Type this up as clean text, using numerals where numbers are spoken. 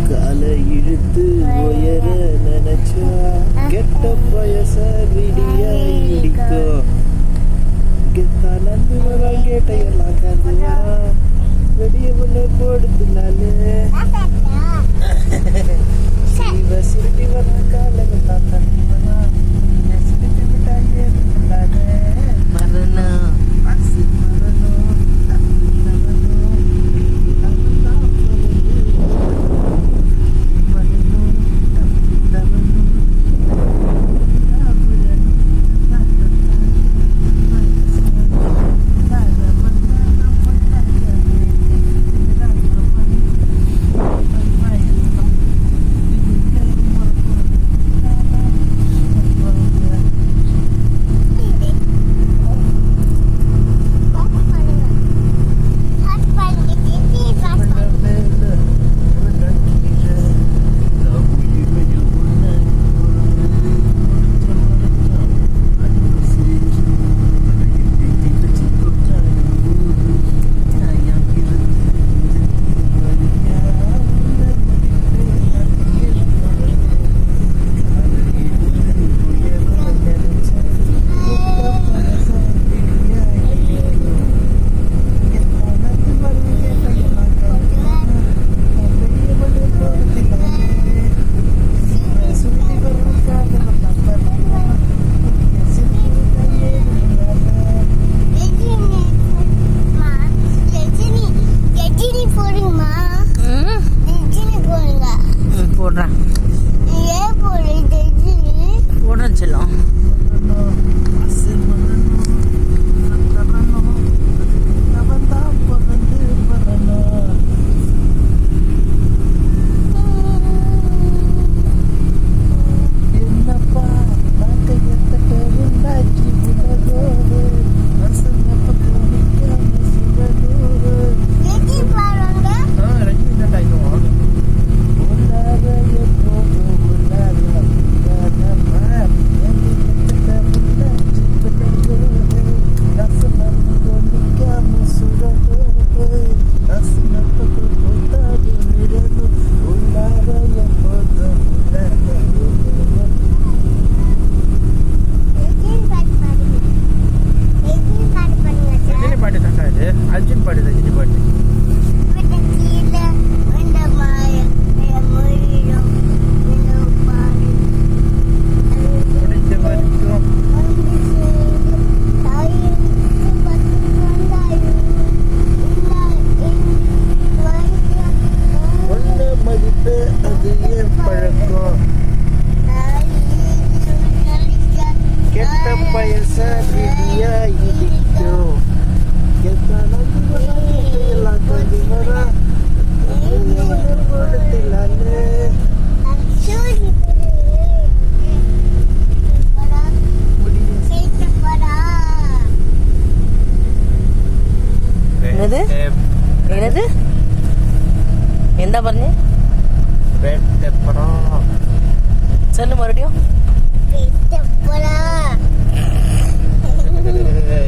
காலை இழுத்து உயர நினைச்சா கெட்ட பயச விடியா இடிக்கும் கெத்தா நந்து வரா கேட்டையெல்லாம் கந்து வரா வெடிய ஒண்ணு போடுத்துனாலே சிவ சிரிட்டி வரா காலங்கள்லாம் தண்ணி வரா சிரிட்டி விட்டாங்க மரணம் அர்ஜுன் பாட்டு ரஜினி பாட்டு ஒன்ன மதிப்பு அது ஏன் பழக்கம் கெட்ட பயச விடியா இடிக்கும் எல்லாம் கண்டு வரா போடுத்திலாலே என்னது എന്താ പറഞ്ഞേ சொல்லு மறுபடியும்